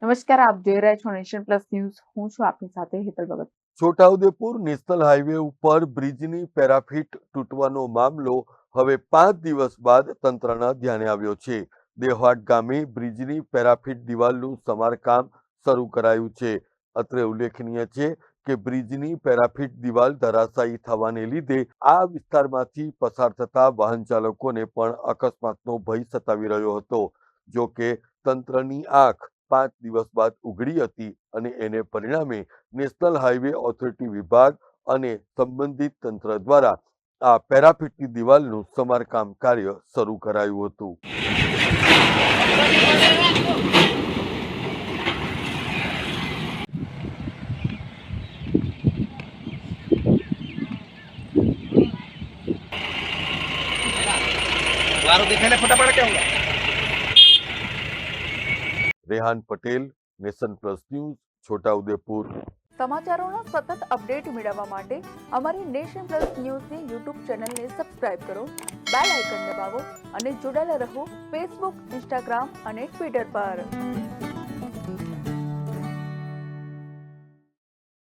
નમસ્કાર, આપ જોઈ રહ્યા છો નેશન પ્લસ ન્યૂઝ. હું છું આપની સાથે હેતલ ભગત. છોટાઉદેપુર નેશનલ હાઈવે ઉપર બ્રિજની પેરાફીટ તૂટવાનો મામલો હવે 5 દિવસ બાદ તંત્રના ધ્યાને આવ્યો છે. દેહાટ ગામે બ્રિજની પેરાફીટ દિવાલનું સમારકામ શરૂ કરાયું છે. અત્રે ઉલ્લેખનીય છે કે બ્રિજની પેરાફીટ દિવાલ ધરાશાયી થવાને લીધે આ વિસ્તારમાંથી પસાર થતા વાહન ચાલકોને પણ અકસ્માતનો ભય સતાવી રહ્યો હતો. જો કે તંત્રની આંખ 5 દિવસ બાદ ઉઘડી હતી અને એને પરિણામે નેશનલ હાઈવે ઓથોરિટી વિભાગ અને સંબંધિત તંત્ર દ્વારા આ પેરાફીટની દિવાલનું સમારકામ કાર્ય શરૂ કરાયું હતું. Rehan Patel, nation plus news, Chhotaudepur. સમાચારોનો સતત અપડેટ મેળવવા માટે અમારી નેશન પ્લસ ન્યૂઝની યુટ્યુબ ચેનલને સબસ્ક્રાઇબ કરો, બેલ આઇકન દબાવો અને જોડાયેલા રહો ફેસબુક, ઇન્સ્ટાગ્રામ અને ટ્વિટર પર.